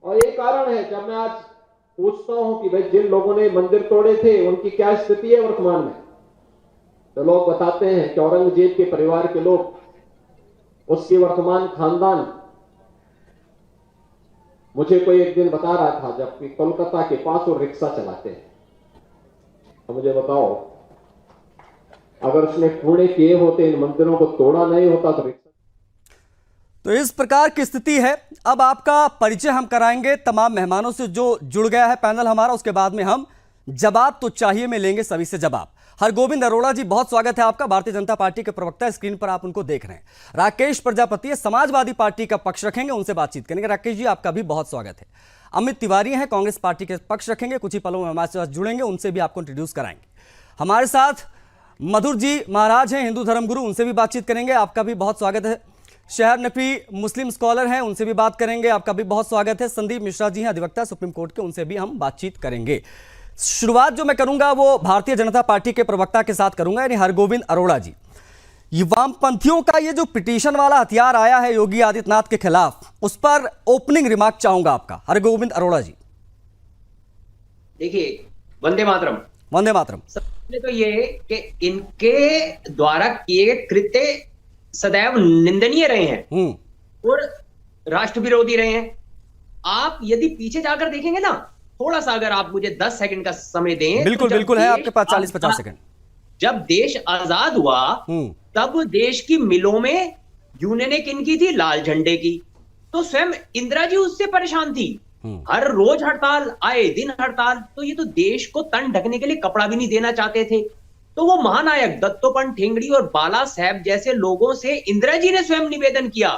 और ये कारण है जब मैं आज पूछता हूं कि भाई जिन लोगों ने मंदिर तोड़े थे उनकी क्या स्थिति है वर्तमान में, तो लोग बताते हैं कि औरंगजेब के परिवार के लोग, उसकी वर्तमान खानदान। मुझे कोई एक दिन बता रहा था जबकि कोलकाता के पास वो रिक्शा चलाते हैं, तो मुझे बताओ अगर उसने पुणे किए होते, इन मंदिरों को तोड़ा नहीं होता तो रिक्शा। तो इस प्रकार की स्थिति है। अब आपका परिचय हम कराएंगे तमाम मेहमानों से जो जुड़ गया है पैनल हमारा, उसके बाद में हम जवाब तो चाहिए में लेंगे सभी से जवाब। हरगोविंद अरोड़ा जी, बहुत स्वागत है आपका। भारतीय जनता पार्टी के प्रवक्ता, स्क्रीन पर आप उनको देख रहे हैं। राकेश प्रजापति समाजवादी पार्टी का पक्ष रखेंगे, उनसे बातचीत करेंगे। राकेश जी, आपका भी बहुत स्वागत है। अमित तिवारी हैं, कांग्रेस पार्टी के पक्ष रखेंगे, कुछ ही पलों में हमारे साथ जुड़ेंगे, उनसे भी आपको इंट्रोड्यूस कराएंगे। हमारे साथ मधुर जी महाराज हैं, हिंदू धर्मगुरु, उनसे भी बातचीत करेंगे, आपका भी बहुत स्वागत है। शहर नफी मुस्लिम स्कॉलर हैं, उनसे भी बात करेंगे, आपका भी बहुत स्वागत है। संदीप मिश्रा जी हैं, अधिवक्ता सुप्रीम कोर्ट के, उनसे भी हम बातचीत करेंगे। शुरुआत जो मैं करूंगा वो भारतीय जनता पार्टी के प्रवक्ता के साथ करूंगा, यानी हरगोविंद अरोड़ा जी। ये वामपंथियों का ये जो पिटीशन वाला हथियार आया है योगी आदित्यनाथ के खिलाफ, उस पर ओपनिंग रिमार्क चाहूंगा आपका, हरगोविंद अरोड़ा जी। देखिए, वंदे मातरम। वंदे मातरम। सबसे तो ये कि इनके द्वारा किए कृत्य सदैव निंदनीय रहे हैं और राष्ट्र विरोधी रहे हैं। आप यदि पीछे जाकर देखेंगे ना, थोड़ा सा अगर आप मुझे 10 सेकंड का समय दें। बिल्कुल तो बिल्कुल है आपके पास 40-50 सेकंड। जब देश आजाद हुआ तब देश की मिलों में यूनियन किन थी? लाल झंडे की। तो स्वयं इंदिरा जी उससे परेशान थी। हर रोज हड़ताल, आए दिन हड़ताल। तो ये तो देश को तन ढकने के लिए कपड़ा भी नहीं देना चाहते थे। तो वो महानायक दत्तोपंत ठेंगड़ी और बाला साहेब जैसे लोगों से इंदिरा जी ने स्वयं निवेदन किया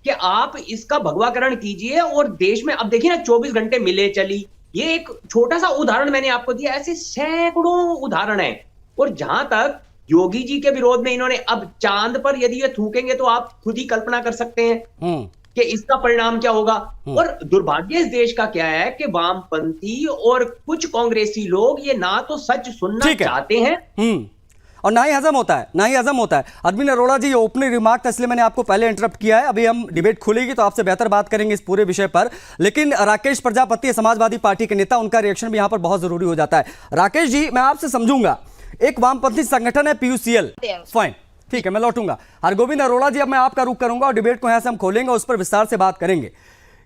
कि आप इसका भगवाकरण कीजिए। और देश में अब देखिए ना, 24 घंटे मिले चली। ये एक छोटा सा उदाहरण मैंने आपको दिया, ऐसे सैकड़ों उदाहरण हैं। और जहां तक योगी जी के विरोध में इन्होंने अब चांद पर यदि ये थूकेंगे तो आप खुद ही कल्पना कर सकते हैं कि इसका परिणाम क्या होगा। और दुर्भाग्य इस देश का क्या है कि वामपंथी और कुछ कांग्रेसी लोग ये ना तो सच सुनना चाहते हैं और ना ही हजम होता है, ना ही हजम होता है। अरविंद अरोड़ा जी, ये ओपनिंग रिमार्क था, इसलिए मैंने आपको पहले इंटरप्ट किया है। अभी हम डिबेट खुलेगी तो आपसे बेहतर बात करेंगे इस पूरे विषय पर। लेकिन राकेश प्रजापति समाजवादी पार्टी के नेता, उनका रिएक्शन भी यहां पर बहुत जरूरी हो जाता है। राकेश जी, मैं आपसे समझूंगा, एक वामपंथी संगठन है PUCL, फाइन, ठीक है, मैं लौटूंगा। हरगोविंद अरोड़ा जी, अब मैं आपका रुख करूंगा और डिबेट को यहां से हम खोलेंगे, उस पर विस्तार से बात करेंगे।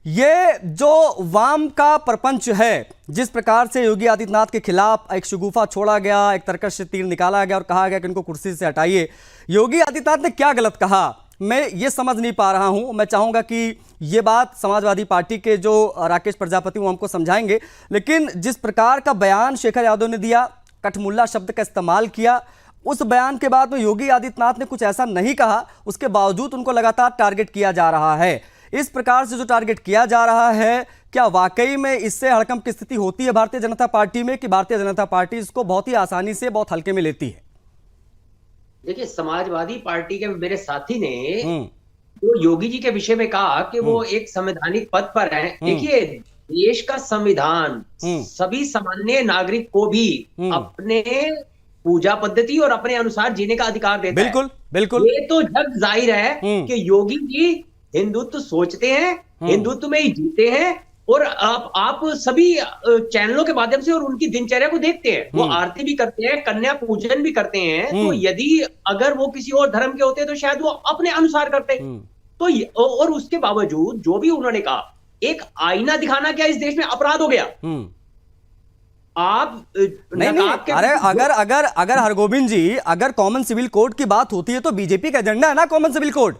ये जो वाम का प्रपंच है, जिस प्रकार से योगी आदित्यनाथ के खिलाफ एक शगुफा छोड़ा गया, एक तरकश से तीर निकाला गया और कहा गया कि इनको कुर्सी से हटाइए, योगी आदित्यनाथ ने क्या गलत कहा, मैं ये समझ नहीं पा रहा हूं। मैं चाहूंगा कि ये बात समाजवादी पार्टी के जो राकेश प्रजापति वो हमको समझाएंगे। लेकिन जिस प्रकार का बयान शेखर यादव ने दिया, कठमुल्ला शब्द का इस्तेमाल किया, उस बयान के बाद में योगी आदित्यनाथ ने कुछ ऐसा नहीं कहा, उसके बावजूद उनको लगातार टारगेट किया जा रहा है। इस प्रकार से जो टारगेट किया जा रहा है, क्या वाकई में इससे हड़कंप की स्थिति होती है भारतीय जनता पार्टी में, कि भारतीय जनता पार्टी इसको बहुत ही आसानी से बहुत हल्के में लेती है? देखिए, समाजवादी पार्टी के मेरे साथी ने जो योगी जी के विषय में कहा कि वो एक संवैधानिक पद पर हैं। देखिए, देश का संविधान सभी सामान्य नागरिक को भी अपने पूजा पद्धति और अपने अनुसार जीने का अधिकार देता है। बिल्कुल बिल्कुल। ये तो जग जाहिर है कि योगी जी हिंदुत्व सोचते हैं, हिंदुत्व में ही जीते हैं। और आप सभी चैनलों के माध्यम से और उनकी दिनचर्या को देखते हैं, वो आरती भी करते हैं, कन्या पूजन भी करते हैं। तो यदि अगर वो किसी और धर्म के होते तो शायद वो अपने अनुसार करते। तो और उसके बावजूद जो भी उन्होंने कहा, एक आईना दिखाना क्या इस देश में अपराध हो गया? आप नहीं, अरे अगर हरगोविंद जी, अगर कॉमन सिविल कोड की बात होती है तो बीजेपी का एजेंडा है ना common civil code.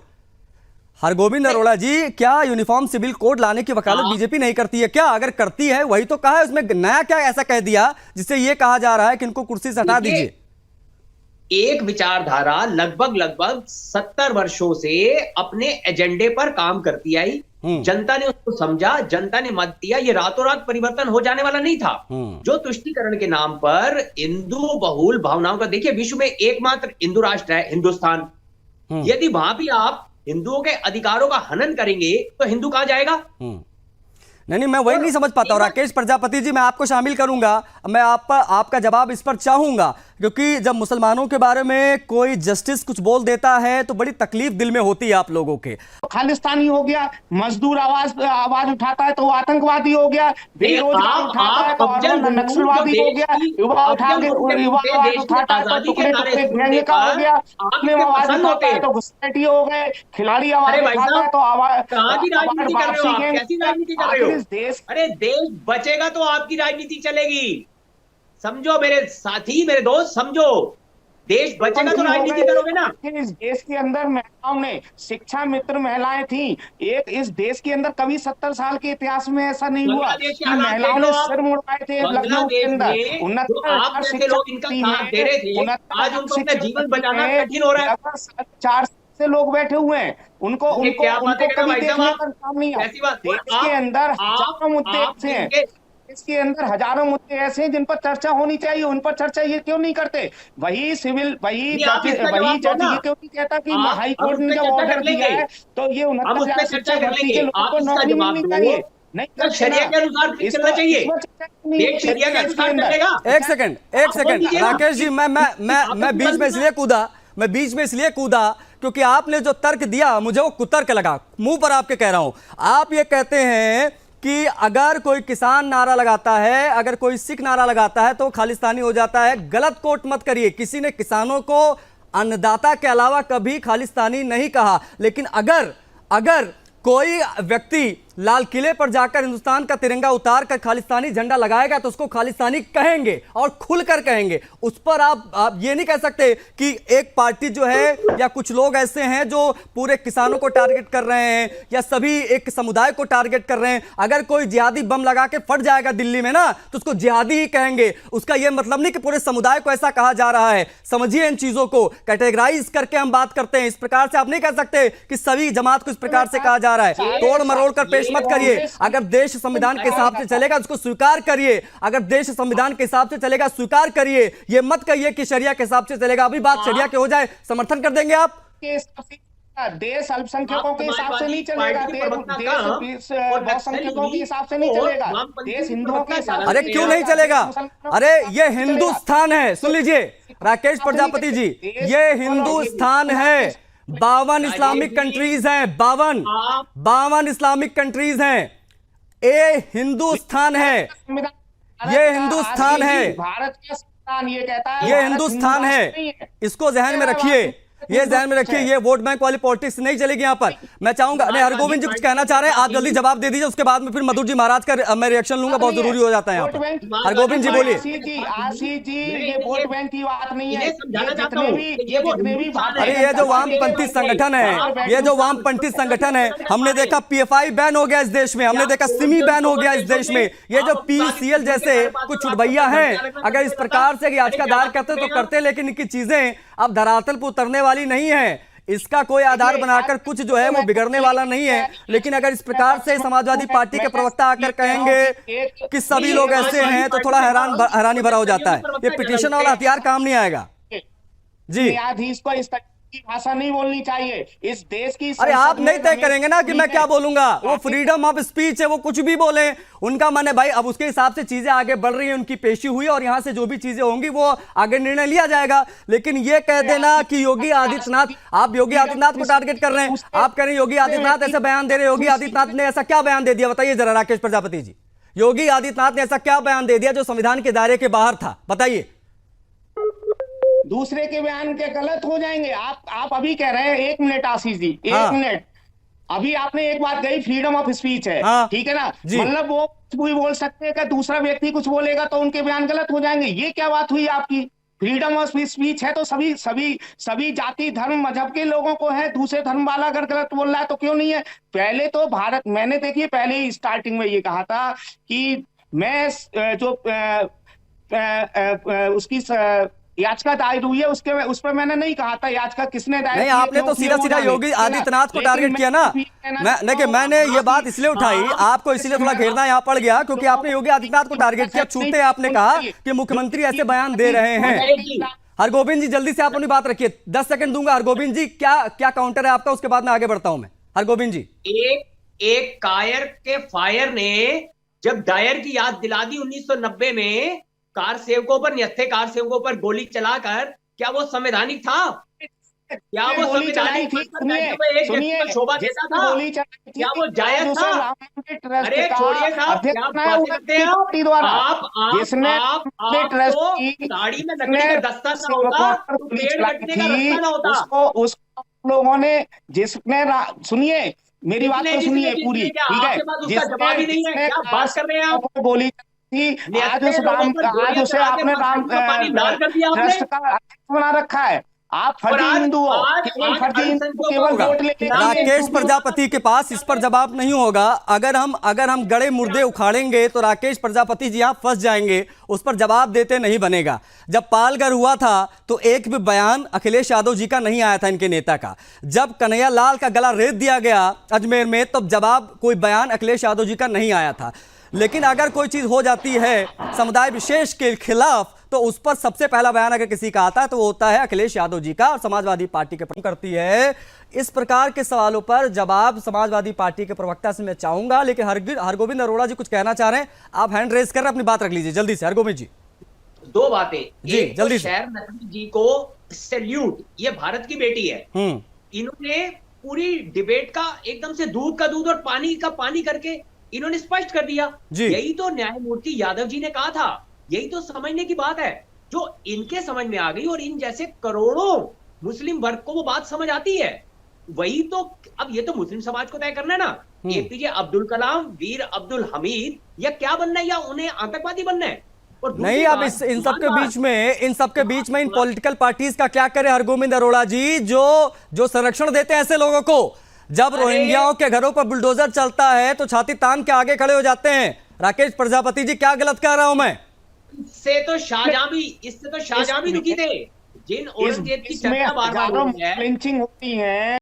Hargovind Arora ji, क्या यूनिफॉर्म सिविल कोड लाने की वकालत बीजेपी नहीं करती है क्या? अगर करती है, वही तो कहा है, उसमें नया क्या ऐसा कह दिया जिससे यह कहा जा रहा है कि इनको कुर्सी से हटा दीजिए? एक विचारधारा लगभग 70 वर्षों से अपने एजेंडे पर काम करती आई। जनता ने उसको समझा, जनता ने मत दिया। ये रातों रात परिवर्तन हो जाने वाला नहीं था। जो तुष्टीकरण के नाम पर हिंदू बहुल भावनाओं का, देखिए, विश्व में एकमात्र हिंदू राष्ट्र है हिंदुस्तान। यदि वहां भी आप हिंदुओं के अधिकारों का हनन करेंगे तो हिंदू कहां जाएगा? नहीं, मैं वही नहीं समझ पाता हूँ राकेश प्रजापति जी। मैं आपको शामिल करूंगा, मैं आपका जवाब इस पर चाहूंगा, क्योंकि जब मुसलमानों के बारे में कोई जस्टिस कुछ बोल देता है तो बड़ी तकलीफ दिल में होती है आप लोगों के। खालिस्तानी हो गया, मजदूर आवाज उठाता है तो वो आतंकवादी हो गया, बेरोजगार उठाता है तो नक्सलवादी हो गया, युवा आवाज उठाता है तो टुकड़े टुकड़े गैंग का हो गया, मुस्लिम आवाज उठाता है तो घुसपैठी हो गए, खिलाड़ी आवाज उठाता है तो आवाज। कहाँ की राजनीति कर रहे हो आप? कैसी राजनीति कर रहे हो? अरे देश बचेगा तो आपकी राजनीति चलेगी। समझो मेरे साथी, मेरे दोस्त, समझो, देश बचेगा तो राजनीति करोगे ना। इस देश के अंदर महिलाओं ने, शिक्षा मित्र महिलाएं थी, एक इस देश के अंदर कभी 70 साल के इतिहास में ऐसा नहीं हुआ कि महिलाओं ने सिर मुड़वाए थे लखनऊ के अंदर। 69 लोग इनका साथ दे रहे थे, आज उनको अपना जीवन बचाना कठिन हो रहा है। 4 से लोग बैठे हुए हैं, उनको कभी देखने का काम नहीं है। देश के अंदर हजारों मुद्दे ऐसे हैं, इसके अंदर हजारों मुद्दे ऐसे हैं जिन पर चर्चा होनी चाहिए, उन पर चर्चा ये क्यों नहीं करते? वही सिविल, वही जज ये क्यों नहीं कहता कि हाई कोर्ट ने जब ऑर्डर दिया है तो ये 69,000 शिक्षक भर्ती के लोगों को नौकरी मिलनी चाहिए, नहीं शरिया के अनुसार चलना चाहिए। शरिया के अनुसार चलेगा। एक सेकंड राकेश जी, मैं बीच में इसलिए कूदा क्योंकि आपने जो तर्क दिया मुझे वो कुतर्क लगा, मुंह पर आपके कह रहा हूं। आप ये कहते हैं कि अगर कोई किसान नारा लगाता है, अगर कोई सिख नारा लगाता है तो खालिस्तानी हो जाता है। गलत कोट मत करिए, किसी ने किसानों को अन्नदाता के अलावा कभी खालिस्तानी नहीं कहा। लेकिन अगर कोई व्यक्ति लाल किले पर जाकर हिंदुस्तान का तिरंगा उतार कर खालिस्तानी झंडा लगाएगा तो उसको खालिस्तानी कहेंगे और खुलकर कहेंगे। उस पर आप ये नहीं कह सकते कि एक पार्टी जो है या कुछ लोग ऐसे हैं जो पूरे किसानों को टारगेट कर रहे हैं या सभी एक समुदाय को टारगेट कर रहे हैं। अगर कोई जिहादी बम लगा के फट जाएगा दिल्ली में ना तो उसको जिहादी ही कहेंगे। उसका यह मतलब नहीं कि पूरे समुदाय को ऐसा कहा जा रहा है। समझिए इन चीजों को, कैटेगराइज करके हम बात करते हैं। इस प्रकार से आप नहीं कह सकते कि सभी जमात को इस प्रकार से कहा जा रहा है। तोड़ मरोड़ कर पेश मत करिए। अगर देश संविधान के हिसाब से चलेगा उसको स्वीकार करिए। अगर देश संविधान के हिसाब से चलेगा स्वीकार करिए। ये मत कहिए कि शरिया के हिसाब से चलेगा। अभी बात शरिया के हो जाए, समर्थन कर देंगे आप? देश अल्पसंख्यकों के हिसाब से नहीं चलेगा, देश बहुसंख्यकों के हिसाब से नहीं चलेगा, देश हिंदुओं के हिसाब से। अरे क्यों नहीं चलेगा? अरे ये हिंदुस्तान है, सुन लीजिए राकेश प्रजापति जी, ये हिंदुस्तान है। 52 इस्लामिक कंट्रीज हैं, 52 इस्लामिक कंट्रीज हैं। ये हिंदुस्तान है, ये हिंदुस्तान है, भारत का संविधान ये कहता है, ये हिंदुस्तान है। इसको ध्यान में रखिए, ये ध्यान में रखिए। ये वोट बैंक वाली पॉलिटिक्स नहीं चलेगी यहाँ पर। मैं चाहूंगा, नहीं हरगोविंद जी कुछ कहना चाह रहे हैं, आप जल्दी जवाब दे दीजिए, उसके बाद में फिर मधुर जी महाराज का मैं रिएक्शन लूंगा, बहुत जरूरी हो जाता है यहाँ पर। हरगोविंद जी बोलिए। आशीष जी, ये वोट बैंक की बात नहीं है। अरे ये जो वामपंथी संगठन है, ये जो वामपंथी संगठन है, हमने देखा PFI बैन हो गया इस देश में, हमने देखा सिमी बैन हो गया इस देश में। ये जो PCL जैसे कुछ चुटभैया हैं, अगर इस प्रकार से याचिका दायर करते तो करते, लेकिन इनकी चीजें अब धरातल पर उतरने वाली नहीं है। इसका कोई आधार बनाकर कुछ जो है वो बिगड़ने वाला नहीं है। लेकिन अगर इस प्रकार से समाजवादी पार्टी के प्रवक्ता आकर कहेंगे कि सभी लोग ऐसे हैं तो थोड़ा हैरानी भरा हो जाता है। ये पिटीशन वाला हथियार काम नहीं आएगा जी। न्यायाधीश को इस की भाषा नहीं बोलनी चाहिए इस देश की। अरे आप नहीं तय करेंगे ना कि मैं क्या बोलूंगा। वो फ्रीडम ऑफ स्पीच है, वो कुछ भी बोले, उनका मन है भाई। अब उसके हिसाब से चीजें आगे बढ़ रही हैं, उनकी पेशी हुई और यहां से जो भी चीजें होंगी वो आगे निर्णय लिया जाएगा। लेकिन ये कह देना कि योगी आदित्यनाथ, आप योगी आदित्यनाथ को टारगेट कर रहे हैं, आप कह रहे हैं योगी आदित्यनाथ ऐसा बयान दे रहे। योगी आदित्यनाथ ने ऐसा क्या बयान दे दिया बताइए जरा राकेश प्रजापति जी। योगी आदित्यनाथ ने ऐसा क्या बयान दे दिया जो संविधान के दायरे के बाहर था, बताइए। दूसरे के बयान के गलत हो जाएंगे। आप अभी कह रहे हैं, 1 मिनट आशीष जी, 1 मिनट। अभी आपने एक बात कही, फ्रीडम ऑफ स्पीच है, ठीक है ना, मतलब वो कुछ भी बोल सकते हैं कि दूसरा व्यक्ति कुछ बोलेगा तो उनके बयान गलत हो जाएंगे। ये क्या बात हुई आपकी? फ्रीडम ऑफ स्पीच है तो सभी जाति धर्म मजहब के लोगों को है। दूसरे धर्म वाला अगर गलत बोल रहा है तो क्यों नहीं है? पहले तो भारत, मैंने देखिए पहले ही स्टार्टिंग में ये कहा था कि मैं जो उसकी याचिका दायर हुई है उस पर मैंने नहीं कहा था याचिका किसने दायर नहीं, आपने तो सीधा सीधा योगी आदित्यनाथ को टारगेट किया ना। देखिए मैंने ये बात इसलिए उठाई, आपको इसलिए थोड़ा घेरना यहाँ पड़ गया क्योंकि आपने योगी आदित्यनाथ को टारगेट किया। छूते आपने कहा कि मुख्यमंत्री ऐसे बयान दे रहे हैं। हरगोविंद जी जल्दी से आप अपनी बात रखिए, 10 सेकंड दूंगा। हरगोविंद जी क्या काउंटर है आपका, उसके बाद में आगे बढ़ता हूं मैं। हरगोविंद जी, एक कायर के फायर ने जब डायर की याद दिला दी 1990 में कार सेवकों पर, निहत्थे कार सेवकों पर गोली चलाकर, क्या वो संवैधानिक था? क्या वो गोली चलाई थी? सुनिए, शोभा देता था? क्या वो जायज था? अरे छोड़िए साहब, क्या बातें करते हैं आप? जिसने गाड़ी में लकड़ी का दस्ता ना होता तो पेड़ कटने का रास्ता ना होता। उसको लोगों ने, जिसने, सुनिए मेरी बात तो सुनिए पूरी, ठीक है? जवाब ही नहीं है, क्या बात कर रहे हैं आप? गोली थी, आज उसे आपने ट्रस्ट का अध्यक्ष बना रखा है। आप फर्जी हिंदू हो, फर्जी हिंदू केवल वोट लेके। राकेश प्रजापति के पास इस पर जवाब नहीं होगा। अगर हम गड़े मुर्दे उखाड़ेंगे तो राकेश प्रजापति जी यहाँ फंस जाएंगे, उस पर जवाब देते नहीं बनेगा। जब पालघर हुआ था तो एक भी बयान अखिलेश यादव जी का नहीं आया था, इनके नेता का। जब कन्हैया लाल का गला रेत दिया गया अजमेर में, तब जवाब, कोई बयान अखिलेश यादव जी का नहीं आया था। लेकिन अगर कोई चीज हो जाती है समुदाय विशेष के खिलाफ, तो उस पर सबसे पहला बयान अगर किसी का आता है तो वो होता है अखिलेश यादव जी का, और समाजवादी पार्टी के करती है। इस प्रकार के सवालों पर जवाब समाजवादी पार्टी के प्रवक्ता से मैं चाहूंगा, लेकिन हरगोविंद अरोड़ा जी कुछ कहना चाह रहे हैं। आप हैंड रेज कर रहे हैं, अपनी बात रख लीजिए जल्दी से हरगोविंद जी। दो बातें जी, जल्दी से। शहर नकवी जी को सैल्यूट, ये भारत की बेटी है। इन्होंने पूरी डिबेट का एकदम से दूध का दूध और पानी का पानी करके इन्होंने स्पष्ट कर दिया। यही तो न्यायमूर्ति यादव जी ने कहा था, यही तो समझने की बात है जो इनके समझ में आ गई, और इन जैसे करोड़ों मुस्लिम वर्ग को वो बात समझ आती है। वही तो, अब ये तो मुस्लिम समाज को तय करना है ना। एपीजे अब्दुल कलाम, वीर अब्दुल हमीद, या क्या बनना है, या उन्हें आतंकवादी बनना है? और नहीं, अब इन सबके बीच में इन पॉलिटिकल पार्टीज का क्या करे हरगोविंद अरोड़ा जी, जो संरक्षण देते हैं ऐसे लोगों को। जब रोहिंग्याओं के घरों पर बुलडोजर चलता है तो छाती तान के आगे खड़े हो जाते हैं। राकेश प्रजापति जी, क्या गलत कह रहा हूं मैं? इससे तो शाहजहां भी दुखी थे। जिन औरंगजेब की चर्चा बार-बार हो रही है, लिंचिंग होती है।